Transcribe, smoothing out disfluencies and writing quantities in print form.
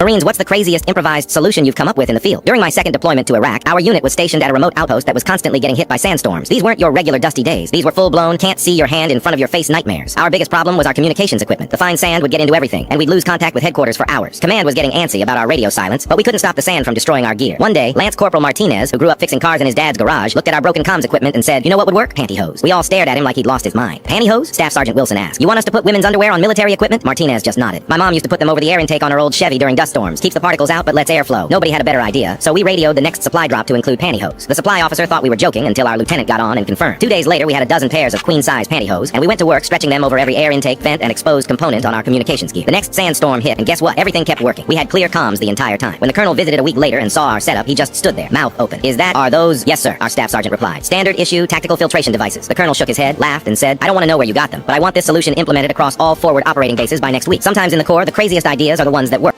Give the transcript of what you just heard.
Marines, what's the craziest improvised solution you've come up with in the field? During my second deployment to Iraq, our unit was stationed at a remote outpost that was constantly getting hit by sandstorms. These weren't your regular dusty days. These were full-blown, can't see your hand in front of your face nightmares. Our biggest problem was our communications equipment. The fine sand would get into everything, and we'd lose contact with headquarters for hours. Command was getting antsy about our radio silence, but we couldn't stop the sand from destroying our gear. One day, Lance Corporal Martinez, who grew up fixing cars in his dad's garage, looked at our broken comms equipment and said, "You know what would work? Pantyhose." We all stared at him like he'd lost his mind. Pantyhose? Staff Sergeant Wilson asked. "You want us to put women's underwear on military equipment?" Martinez just nodded. "My mom used to put them over the air intake on her old Chevy during dust storms. Keeps the particles out but lets air flow." Nobody had a better idea, so we radioed the next supply drop to include pantyhose. The supply officer thought we were joking until our lieutenant got on and confirmed. 2 days later, we had a dozen pairs of queen-size pantyhose, and we went to work stretching them over every air intake, vent, and exposed component on our communications gear. The next sandstorm hit, and guess what? Everything kept working. We had clear comms the entire time. When the colonel visited a week later and saw our setup, he just stood there, mouth open. "Are those?" "Yes, sir," our staff sergeant replied. "Standard issue tactical filtration devices." The colonel shook his head, laughed, and said, "I don't want to know where you got them, but I want this solution implemented across all forward operating bases by next week. Sometimes in the Corps, the craziest ideas are the ones that work."